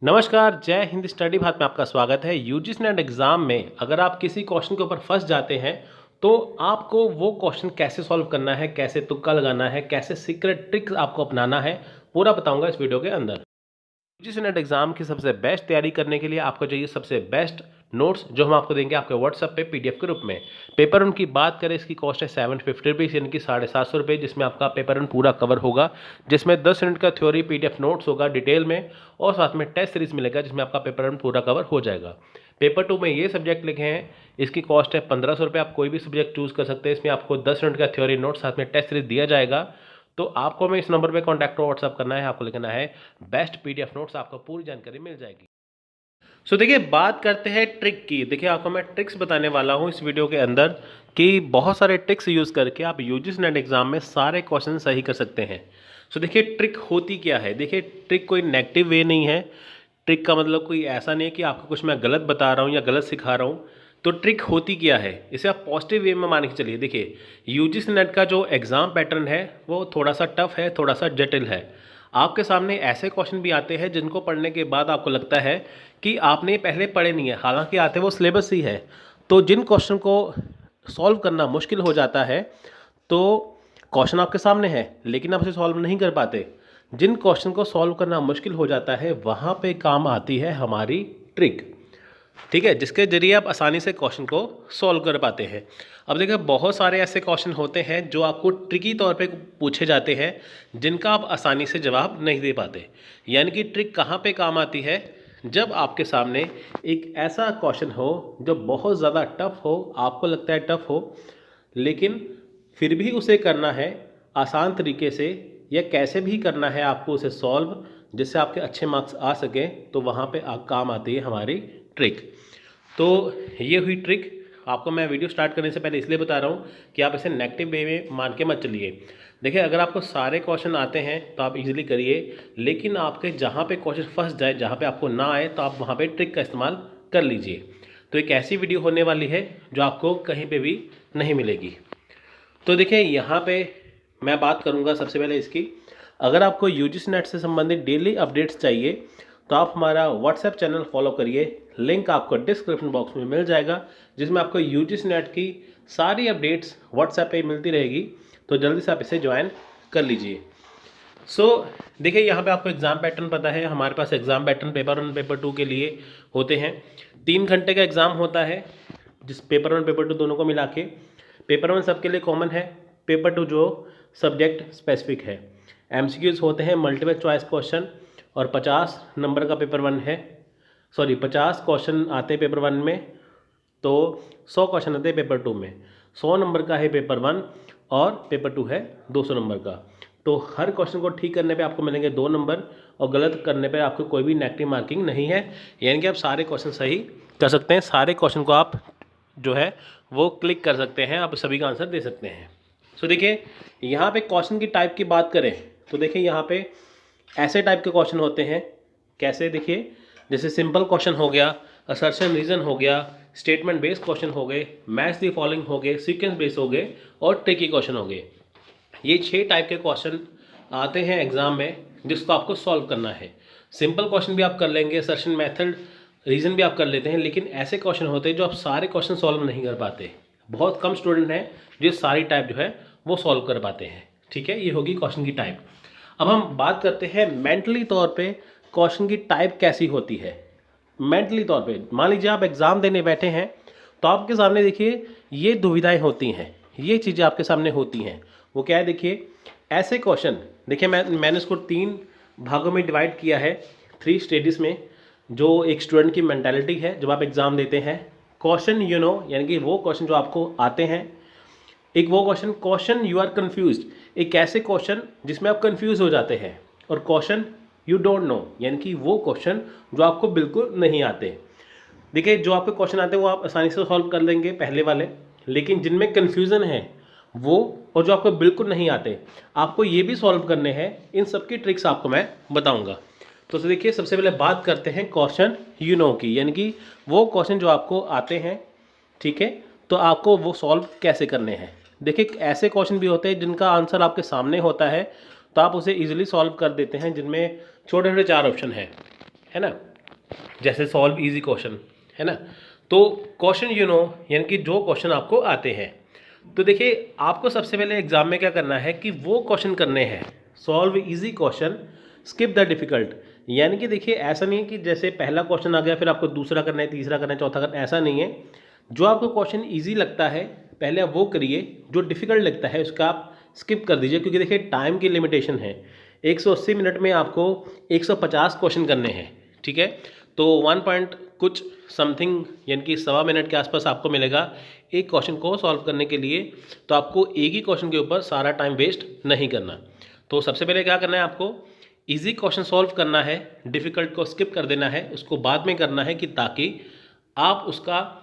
नमस्कार, जय हिंद स्टडी भात में आपका स्वागत है। यूजीसी नेट एग्ज़ाम में अगर आप किसी क्वेश्चन के ऊपर फंस जाते हैं तो आपको वो क्वेश्चन कैसे सॉल्व करना है, कैसे तुक्का लगाना है, कैसे सीक्रेट ट्रिक्स आपको अपनाना है, पूरा बताऊंगा इस वीडियो के अंदर। यूजीसी नेट एग्जाम की सबसे बेस्ट तैयारी करने के लिए आपको चाहिए सबसे बेस्ट नोट्स, जो हम आपको देंगे आपके व्हाट्सएप पे पीडीएफ के रूप में। पेपर वन की बात करें, इसकी कॉस्ट है 750 यानी कि 750 रुपये, जिसमें आपका पेपर वन पूरा कवर होगा, जिसमें 10 मिनट का थ्योरी पीडीएफ नोट्स होगा डिटेल में, और साथ में टेस्ट सीरीज मिलेगा जिसमें आपका पेपर वन पूरा कवर हो जाएगा। पेपर टू में ये सब्जेक्ट लिखे हैं, इसकी कॉस्ट है 1500 रुपये। आप कोई भी सब्जेक्ट चूज़ कर सकते हैं। इसमें आपको 10 मिनट का थ्योरी नोट साथ में टेस्ट सीरीज दिया जाएगा। तो आपको मैं इस नंबर पे कॉन्टैक्ट और व्हाट्सअप करना है, आपको लिखना है बेस्ट पीडीएफ नोट्स, आपको पूरी जानकारी मिल जाएगी। देखिए, बात करते हैं ट्रिक की। देखिए, आपको मैं ट्रिक्स बताने वाला हूँ इस वीडियो के अंदर कि बहुत सारे ट्रिक्स यूज़ करके आप यूजीसी नेट एग्जाम में सारे क्वेश्चन सही कर सकते हैं। देखिए, ट्रिक होती क्या है। देखिए, ट्रिक कोई नेगेटिव वे नहीं है। ट्रिक का मतलब कोई ऐसा नहीं है कि आपको कुछ मैं गलत बता रहा हूँ या गलत सिखा रहा हूँ। तो ट्रिक होती क्या है, इसे आप पॉजिटिव वे में मान के चलिए। देखिए, यूजीसी नेट का जो एग्ज़ाम पैटर्न है वो थोड़ा सा टफ है, थोड़ा सा जटिल है। आपके सामने ऐसे क्वेश्चन भी आते हैं जिनको पढ़ने के बाद आपको लगता है कि आपने पहले पढ़े नहीं है, हालांकि आते वो सिलेबस ही है। तो जिन क्वेश्चन को सॉल्व करना मुश्किल हो जाता है, तो क्वेश्चन आपके सामने है लेकिन आप उसे सॉल्व नहीं कर पाते। जिन क्वेश्चन को सॉल्व करना मुश्किल हो जाता है वहाँ पे काम आती है हमारी ट्रिक, ठीक है, जिसके जरिए आप आसानी से क्वेश्चन को सॉल्व कर पाते हैं। अब देखिए, बहुत सारे ऐसे क्वेश्चन होते हैं जो आपको ट्रिकी तौर पे पूछे जाते हैं, जिनका आप आसानी से जवाब नहीं दे पाते। यानी कि ट्रिक कहाँ पे काम आती है, जब आपके सामने एक ऐसा क्वेश्चन हो जो बहुत ज़्यादा टफ हो, आपको लगता है टफ हो, लेकिन फिर भी उसे करना है आसान तरीके से, या कैसे भी करना है आपको उसे सॉल्व, जिससे आपके अच्छे मार्क्स आ सकें। तो वहाँ पे काम आती है हमारी ट्रिक। तो ये हुई ट्रिक। आपको मैं वीडियो स्टार्ट करने से पहले इसलिए बता रहा हूँ कि आप इसे नेगेटिव वे में मान के मत चलिए। देखिए, अगर आपको सारे क्वेश्चन आते हैं तो आप इजीली करिए, लेकिन आपके जहाँ पे क्वेश्चन फंस जाए, जहाँ पे आपको ना आए, तो आप वहाँ पे ट्रिक का इस्तेमाल कर लीजिए। तो एक ऐसी वीडियो होने वाली है जो आपको कहीं पर भी नहीं मिलेगी। तो देखिए, यहाँ पे मैं बात करूँगा सबसे पहले इसकी। अगर आपको यूजीसी नेट से संबंधित डेली अपडेट्स चाहिए तो आप हमारा व्हाट्सएप चैनल फॉलो करिए। लिंक आपको डिस्क्रिप्शन बॉक्स में मिल जाएगा, जिसमें आपको यूजीसी नेट की सारी अपडेट्स व्हाट्सएप पे मिलती रहेगी। तो जल्दी से आप इसे ज्वाइन कर लीजिए। देखिए, यहाँ पे आपको एग्ज़ाम पैटर्न पता है। हमारे पास exam pattern paper one paper two के लिए होते हैं। 3 घंटे का एग्ज़ाम होता है, जिस पेपर वन पेपर टू दोनों को मिला के। पेपर वन सबके लिए कॉमन है, पेपर टू जो सब्जेक्ट स्पेसिफिक है। एमसीक्यूज़ होते हैं, मल्टीपल चॉइस क्वेश्चन, और 50 नंबर का पेपर वन है। 50 क्वेश्चन आते हैं पेपर वन में, तो 100 क्वेश्चन आते हैं पेपर टू में। 100 नंबर का है पेपर वन और पेपर टू है 200 नंबर का। तो हर क्वेश्चन को ठीक करने पे आपको मिलेंगे 2 नंबर, और गलत करने पे आपको कोई भी नेगेटिव मार्किंग नहीं है। यानी कि आप सारे क्वेश्चन सही कर सकते हैं। सारे क्वेश्चन को आप जो है वो क्लिक कर सकते हैं, आप सभी का आंसर दे सकते हैं। देखिए, यहाँ पे क्वेश्चन की टाइप की बात करें तो देखिए, यहाँ पे ऐसे टाइप के क्वेश्चन होते हैं। कैसे, देखिए, जैसे सिंपल क्वेश्चन हो गया, असर्शन रीजन हो गया, स्टेटमेंट बेस्ड क्वेश्चन हो गए, मैच द फॉलोइंग हो गए, सीक्वेंस बेस्ड हो गए, और ट्रिकी क्वेश्चन हो गए। ये 6 टाइप के क्वेश्चन आते हैं एग्जाम में, जिसको आपको सॉल्व करना है। सिंपल क्वेश्चन भी आप कर लेंगे, असर्शन मेथड रीजन भी आप कर लेते हैं, लेकिन ऐसे क्वेश्चन होते हैं जो आप सारे क्वेश्चन सॉल्व नहीं कर पाते। बहुत कम स्टूडेंट हैं जो सारी टाइप जो है वो सॉल्व कर पाते हैं। ठीक है, ये होगी क्वेश्चन की टाइप। अब हम बात करते हैं मेंटली तौर पे क्वेश्चन की टाइप कैसी होती है। मेंटली तौर पे मान लीजिए आप एग्ज़ाम देने बैठे हैं, तो आपके सामने देखिए ये दुविधाएं होती हैं, ये चीज़ें आपके सामने होती हैं। वो क्या है, देखिए, ऐसे क्वेश्चन। देखिए, मैंने इसको 3 भागों में डिवाइड किया है, 3 स्टेजेस में, जो एक स्टूडेंट की मेंटालिटी है जब आप एग्ज़ाम देते हैं। क्वेश्चन यानी कि वो क्वेश्चन जो आपको आते हैं। एक वो क्वेश्चन यू आर कन्फ्यूज्ड, एक ऐसे क्वेश्चन जिसमें आप कन्फ्यूज हो जाते हैं। और क्वेश्चन यू डोंट नो, यानी कि वो क्वेश्चन जो आपको बिल्कुल नहीं आते। देखिए, जो आपके क्वेश्चन आते हैं वो आप आसानी से सॉल्व कर लेंगे, पहले वाले, लेकिन जिनमें कन्फ्यूज़न है वो, और जो आपको बिल्कुल नहीं आते, आपको ये भी सॉल्व करने हैं। इन सब की ट्रिक्स आपको मैं बताऊँगा। तो देखिए, सबसे पहले बात करते हैं क्वेश्चन यू नो की, यानी कि वो क्वेश्चन जो आपको आते हैं, ठीक है, तो आपको वो सॉल्व कैसे करने हैं। देखिए, ऐसे क्वेश्चन भी होते हैं जिनका आंसर आपके सामने होता है, तो आप उसे इजीली सॉल्व कर देते हैं, जिनमें छोटे छोटे 4 ऑप्शन है ना। जैसे सॉल्व इजी क्वेश्चन, है ना। तो क्वेश्चन यानी कि जो क्वेश्चन आपको आते हैं। तो देखिए आपको सबसे पहले एग्जाम में क्या करना है कि वो क्वेश्चन करने हैं, solve easy question, skip the difficult. यानी कि देखिए ऐसा नहीं है कि जैसे पहला क्वेश्चन आ गया फिर आपको दूसरा करना है, तीसरा करना है, चौथा करना है, ऐसा नहीं है। जो आपको क्वेश्चन ईजी लगता है पहले आप वो करिए, जो डिफिकल्ट लगता है उसका आप स्किप कर दीजिए, क्योंकि देखिए टाइम की लिमिटेशन है। 180 मिनट में आपको 150 क्वेश्चन करने हैं, ठीक है। तो 1 पॉइंट कुछ समथिंग यानी कि 1.25 मिनट के आसपास आपको मिलेगा एक क्वेश्चन को सॉल्व करने के लिए। तो आपको एक ही क्वेश्चन के ऊपर सारा टाइम वेस्ट नहीं करना। तो सबसे पहले क्या करना है, आपको इजी क्वेश्चन सॉल्व करना है, डिफ़िकल्ट को स्किप कर देना है, उसको बाद में करना है कि ताकि आप उसका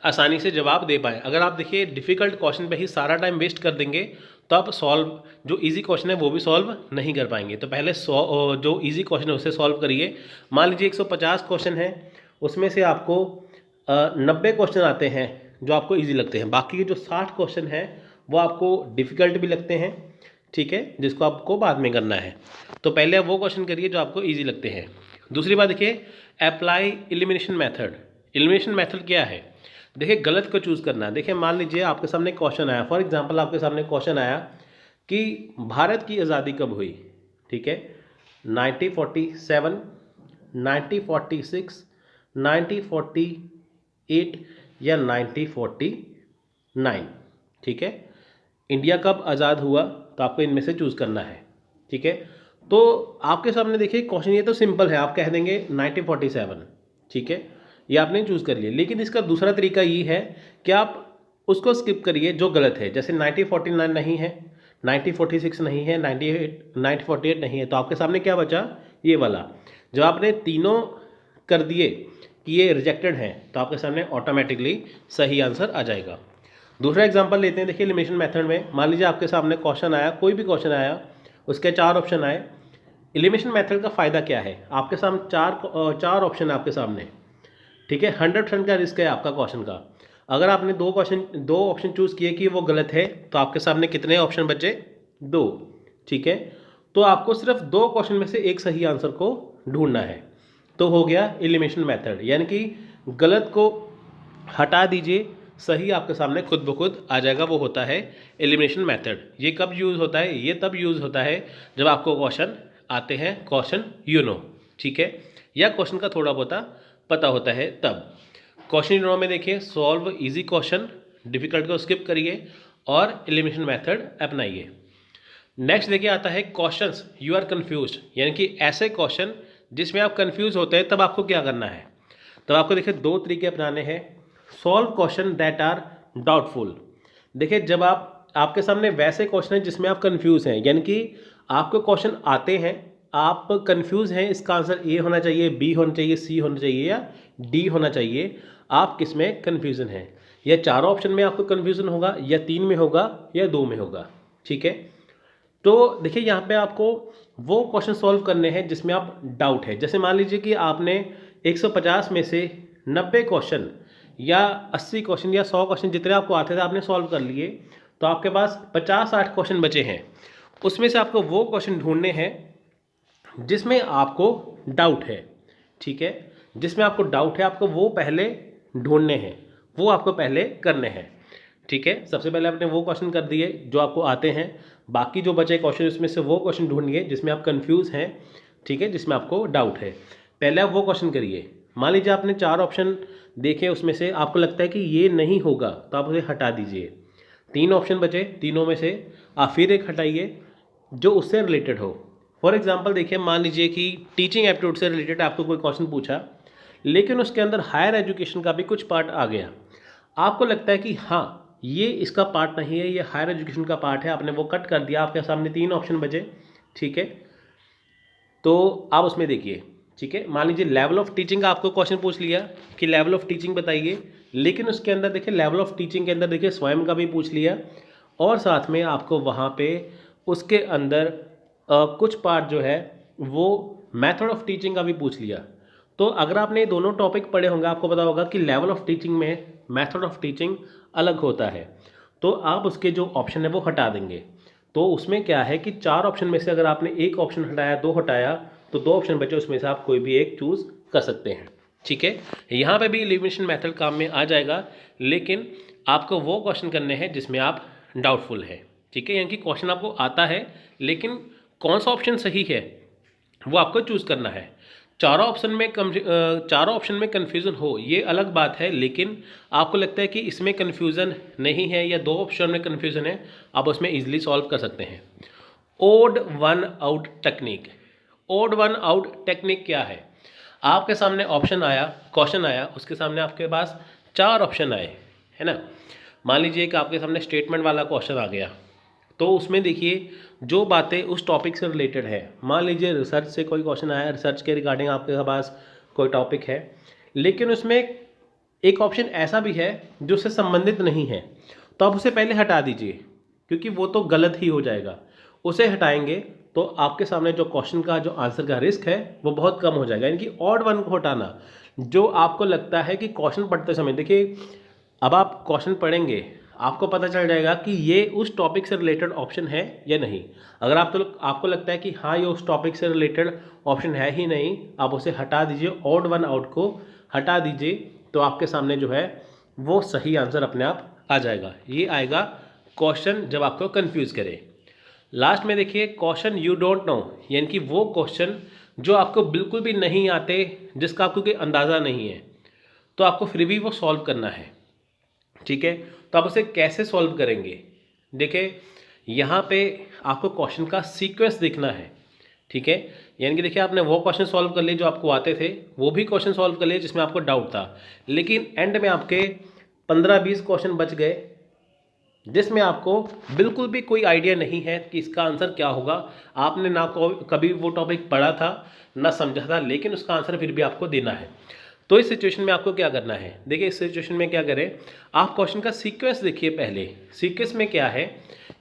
आसानी से जवाब दे पाएँ। अगर आप देखिए डिफ़िकल्ट क्वेश्चन पे ही सारा टाइम वेस्ट कर देंगे तो आप सॉल्व जो इजी क्वेश्चन है वो भी सॉल्व नहीं कर पाएंगे। तो पहले जो इजी क्वेश्चन है उसे सॉल्व करिए। मान लीजिए 150 क्वेश्चन है, उसमें से आपको 90 क्वेश्चन आते हैं जो आपको इजी लगते हैं, बाकी के जो 60 क्वेश्चन हैं वो आपको डिफ़िकल्ट भी लगते हैं, ठीक है, जिसको आपको बाद में करना है। तो पहले आप वो क्वेश्चन करिए जो आपको ईजी लगते हैं। दूसरी बात देखिए, apply elimination method. Elimination method क्या है, देखिए गलत को चूज़ करना है। देखिए मान लीजिए आपके सामने क्वेश्चन आया, फॉर एग्जांपल आपके सामने क्वेश्चन आया कि भारत की आज़ादी कब हुई, ठीक है, 1947, 1946, 1948 या 1949, ठीक है। इंडिया कब आज़ाद हुआ, तो आपको इनमें से चूज़ करना है, ठीक है। तो आपके सामने देखिए क्वेश्चन ये तो सिंपल है, आप कह देंगे 1947, ठीक है, ये आपने चूज़ कर लिया। लेकिन इसका दूसरा तरीका ये है कि आप उसको स्किप करिए जो गलत है, जैसे 1949 नहीं है, 1946 नहीं है, 1948 नहीं है, तो आपके सामने क्या बचा, ये वाला। जब आपने तीनों कर दिए कि ये रिजेक्टेड हैं तो आपके सामने ऑटोमेटिकली सही आंसर आ जाएगा। दूसरा एग्जांपल लेते हैं। देखिए एलिमिनेशन मेथड में मान लीजिए आपके सामने क्वेश्चन आया, कोई भी क्वेश्चन आया, उसके 4 ऑप्शन आए। एलिमिनेशन मेथड का फ़ायदा क्या है, आपके सामने चार ऑप्शन है आपके सामने, ठीक है, 100% का रिस्क है आपका क्वेश्चन का। अगर आपने दो ऑप्शन चूज़ किए कि वो गलत है तो आपके सामने कितने ऑप्शन बचे, 2, ठीक है। तो आपको सिर्फ 2 क्वेश्चन में से एक सही आंसर को ढूंढना है। तो हो गया एलिमिनेशन मेथड, यानी कि गलत को हटा दीजिए, सही आपके सामने खुद ब खुद आ जाएगा, वो होता है एलिमिनेशन मेथड। ये कब यूज़ होता है, ये तब यूज़ होता है जब आपको क्वेश्चन आते हैं, क्वेश्चन ठीक है, या क्वेश्चन का थोड़ा बहुत पता होता है तब। क्वेश्चन में देखिए सॉल्व इजी क्वेश्चन, डिफिकल्ट को स्किप करिए और एलिमिनेशन मेथड अपनाइए। नेक्स्ट देखिए आता है क्वेश्चंस यू आर कंफ्यूज्ड, यानी कि ऐसे क्वेश्चन जिसमें आप कंफ्यूज होते हैं, तब आपको क्या करना है। तब आपको देखिए 2 तरीके अपनाने हैं। Solve question that are doubtful. देखिए जब आपके सामने वैसे क्वेश्चन हैं जिसमें आप कंफ्यूज हैं, यानी कि आपको क्वेश्चन आते हैं, आप कंफ्यूज हैं, इसका आंसर ए होना चाहिए, बी होना चाहिए, सी होना चाहिए या डी होना चाहिए, आप किस में कन्फ्यूज़न है, या 4 ऑप्शन में आपको कन्फ्यूज़न होगा, या 3 में होगा, या 2 में होगा, ठीक है। तो देखिए यहाँ पे आपको वो क्वेश्चन सॉल्व करने हैं जिसमें आप डाउट है। जैसे मान लीजिए कि आपने 150 में से 90 क्वेश्चन या 80 क्वेश्चन या 100 क्वेश्चन जितने आपको आते थे आपने सॉल्व कर लिए, तो आपके पास 50-60 क्वेश्चन बचे हैं। उसमें से आपको वो क्वेश्चन ढूंढने हैं जिसमें आपको डाउट है, ठीक है, जिसमें आपको डाउट है, आपको वो पहले ढूंढने हैं, वो आपको पहले करने हैं, ठीक है। सबसे पहले आपने वो क्वेश्चन कर दिए जो आपको आते हैं, बाकी जो बचे क्वेश्चन उसमें से वो क्वेश्चन ढूंढिए जिसमें आप कंफ्यूज हैं, ठीक है, जिसमें आपको डाउट है, पहले आप वो क्वेश्चन करिए। मान लीजिए आपने 4 ऑप्शन देखे, उसमें से आपको लगता है कि ये नहीं होगा तो आप उसे हटा दीजिए। 3 ऑप्शन बचे, तीनों में से आप फिर एक हटाइए जो उससे रिलेटेड हो। फॉर एग्जाम्पल देखिए मान लीजिए कि टीचिंग एप्टीट्यूड से रिलेटेड आपको कोई क्वेश्चन पूछा, लेकिन उसके अंदर हायर एजुकेशन का भी कुछ पार्ट आ गया, आपको लगता है कि हाँ ये इसका पार्ट नहीं है, ये हायर एजुकेशन का पार्ट है, आपने वो कट कर दिया, आपके सामने 3 ऑप्शन बचे, ठीक है। तो आप उसमें देखिए, ठीक है, मान लीजिए लेवल ऑफ टीचिंग का आपको क्वेश्चन पूछ लिया कि लेवल ऑफ टीचिंग बताइए, लेकिन उसके अंदर देखिए लेवल ऑफ टीचिंग के अंदर देखिए स्वयं का भी पूछ लिया, और साथ में आपको वहाँ पे उसके अंदर कुछ पार्ट जो है वो मेथड ऑफ टीचिंग का भी पूछ लिया। तो अगर आपने दोनों टॉपिक पढ़े होंगे आपको पता होगा कि लेवल ऑफ टीचिंग में मेथड ऑफ टीचिंग अलग होता है, तो आप उसके जो ऑप्शन है वो हटा देंगे। तो उसमें क्या है कि 4 ऑप्शन में से अगर आपने एक ऑप्शन हटाया, 2 हटाया, तो 2 ऑप्शन बचे, उसमें से आप कोई भी एक चूज़ कर सकते हैं। ठीक है, यहाँ पे भी एलिमिनेशन मेथड काम में आ जाएगा, लेकिन आपको वो क्वेश्चन करने हैं जिसमें आप डाउटफुल है। ठीक है, यानी कि क्वेश्चन आपको आता है लेकिन कौन सा ऑप्शन सही है वो आपको चूज़ करना है। चारों ऑप्शन में कन्फ्यूज़न हो ये अलग बात है, लेकिन आपको लगता है कि इसमें कन्फ्यूज़न नहीं है या 2 ऑप्शन में कन्फ्यूज़न है, आप उसमें ईजिली सॉल्व कर सकते हैं। Odd one out technique. Odd one out technique क्या है? आपके सामने क्वेश्चन आया, उसके सामने आपके पास 4 ऑप्शन आए, है ना। मान लीजिए कि आपके सामने स्टेटमेंट वाला क्वेश्चन आ गया, तो उसमें देखिए जो बातें उस टॉपिक से रिलेटेड है, मान लीजिए रिसर्च से कोई क्वेश्चन आया, रिसर्च के रिगार्डिंग आपके पास कोई टॉपिक है, लेकिन उसमें एक ऑप्शन ऐसा भी है जो उससे संबंधित नहीं है, तो आप उसे पहले हटा दीजिए, क्योंकि वो तो गलत ही हो जाएगा। उसे हटाएंगे तो आपके सामने जो क्वेश्चन का जो आंसर का रिस्क है वो बहुत कम हो जाएगा। यानी कि ऑड वन को हटाना, जो आपको लगता है कि क्वेश्चन पढ़ते समय, देखिए अब आप क्वेश्चन पढ़ेंगे आपको पता चल जाएगा कि ये उस टॉपिक से रिलेटेड ऑप्शन है या नहीं। अगर आपको लगता है कि हाँ ये उस टॉपिक से रिलेटेड ऑप्शन है ही नहीं, आप उसे हटा दीजिए, ऑड वन आउट को हटा दीजिए, तो आपके सामने जो है वो सही आंसर अपने आप आ जाएगा। ये आएगा क्वेश्चन जब आपको कंफ्यूज करे। लास्ट में देखिए क्वेश्चन यू डोंट नो, यानी कि वो क्वेश्चन जो आपको बिल्कुल भी नहीं आते, जिसका आपको कोई अंदाज़ा नहीं है, तो आपको फिर भी वो सॉल्व करना है। ठीक है, तो आप उसे कैसे सॉल्व करेंगे? देखिए यहाँ पे आपको क्वेश्चन का सीक्वेंस देखना है। ठीक है, यानी कि देखिए आपने वो क्वेश्चन सॉल्व कर लिए जो आपको आते थे, वो भी क्वेश्चन सॉल्व कर लिए जिसमें आपको डाउट था, लेकिन एंड में आपके 15-20 क्वेश्चन बच गए जिसमें आपको बिल्कुल भी कोई आइडिया नहीं है कि इसका आंसर क्या होगा। आपने ना कभी वो टॉपिक पढ़ा था ना समझा था, लेकिन उसका आंसर फिर भी आपको देना है। तो इस सिचुएशन में आपको क्या करना है? देखिए इस सिचुएशन में क्या करें, आप क्वेश्चन का सीक्वेंस देखिए। पहले सीक्वेंस में क्या है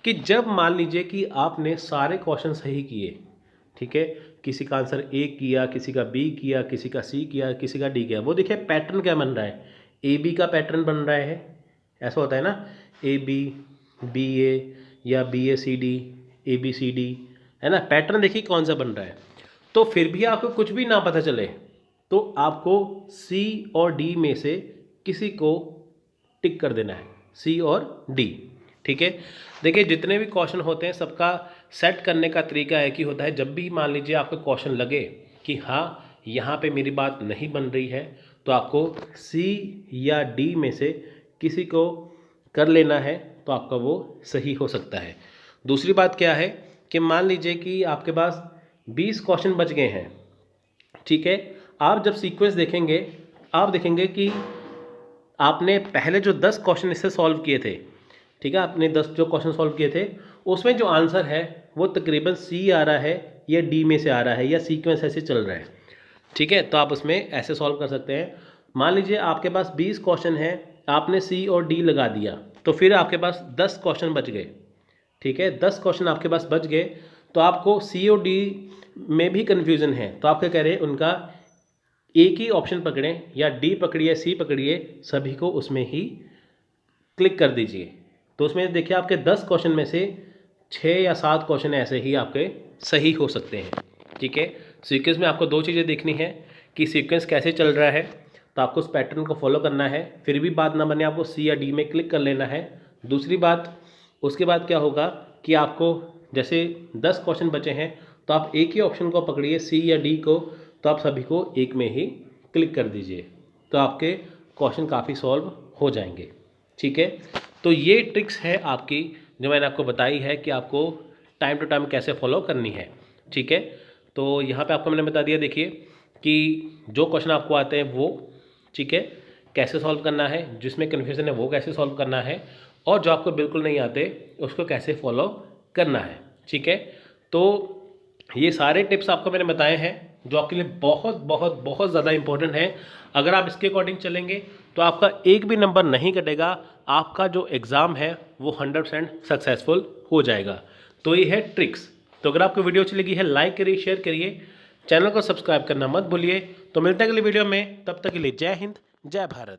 कि जब मान लीजिए कि आपने सारे क्वेश्चन सही किए, ठीक है, किसी का आंसर ए किया, किसी का बी किया, किसी का सी किया, किसी का डी किया, वो देखिए पैटर्न क्या बन रहा है, ए बी का पैटर्न बन रहा है। ऐसा होता है ना, ए बी, बी ए, या B A C D, A B C D, है ना। पैटर्न देखिए कौन सा बन रहा है। तो फिर भी आपको कुछ भी ना पता चले तो आपको सी और डी में से किसी को टिक कर देना है, सी और डी। ठीक है, देखिए जितने भी क्वेश्चन होते हैं सबका सेट करने का तरीका एक ही होता है। जब भी मान लीजिए आपको क्वेश्चन लगे कि हाँ यहाँ पे मेरी बात नहीं बन रही है, तो आपको सी या डी में से किसी को कर लेना है, तो आपका वो सही हो सकता है। दूसरी बात क्या है कि मान लीजिए कि आपके पास 20 क्वेश्चन बच गए हैं। ठीक है, आप जब सीक्वेंस देखेंगे आप देखेंगे कि आपने पहले जो 10 क्वेश्चन इससे सॉल्व किए थे, ठीक है, आपने 10 जो क्वेश्चन सॉल्व किए थे उसमें जो आंसर है वो तकरीबन सी आ रहा है या डी में से आ रहा है, या सीक्वेंस ऐसे चल रहा है। ठीक है, तो आप उसमें ऐसे सॉल्व कर सकते हैं। मान लीजिए आपके पास 20 क्वेश्चन हैं, आपने सी और डी लगा दिया, तो फिर आपके पास 10 क्वेश्चन बच गए। ठीक है, 10 क्वेश्चन आपके पास बच गए, तो आपको सी और डी में भी कन्फ्यूज़न है, तो आप क्या कह रहे हैं, उनका एक ही ऑप्शन पकड़ें, या डी पकड़िए, सी पकड़िए, सभी को उसमें ही क्लिक कर दीजिए। तो उसमें देखिए आपके 10 क्वेश्चन में से 6 या 7 क्वेश्चन ऐसे ही आपके सही हो सकते हैं। ठीक है, सीक्वेंस में आपको 2 चीज़ें देखनी है कि सीक्वेंस कैसे चल रहा है, तो आपको उस पैटर्न को फॉलो करना है। फिर भी बात ना बने, आपको सी या डी में क्लिक कर लेना है। दूसरी बात, उसके बाद क्या होगा कि आपको जैसे 10 क्वेश्चन बचे हैं, तो आप एक ही ऑप्शन को पकड़िए, सी या डी को, तो आप सभी को एक में ही क्लिक कर दीजिए, तो आपके क्वेश्चन काफ़ी सॉल्व हो जाएंगे। ठीक है, तो ये ट्रिक्स है आपकी जो मैंने आपको बताई है कि आपको टाइम टू टाइम कैसे फॉलो करनी है। ठीक है, तो यहाँ पे आपको मैंने बता दिया, देखिए कि जो क्वेश्चन आपको आते हैं वो, ठीक है, कैसे सॉल्व करना है, जिसमें कन्फ्यूजन है वो कैसे सॉल्व करना है, और जो आपको बिल्कुल नहीं आते उसको कैसे फॉलो करना है। ठीक है, तो ये सारे टिप्स आपको मैंने बताए हैं जो आपके लिए बहुत बहुत बहुत ज़्यादा इंपॉर्टेंट है। अगर आप इसके अकॉर्डिंग चलेंगे तो आपका एक भी नंबर नहीं कटेगा, आपका जो एग्ज़ाम है वो 100% सक्सेसफुल हो जाएगा। तो ये है ट्रिक्स। तो अगर आपको वीडियो अच्छी लगी है लाइक करिए, शेयर करिए, चैनल को सब्सक्राइब करना मत भूलिए। तो मिलते हैं अगली वीडियो में, तब तक के लिए जय हिंद, जय भारत।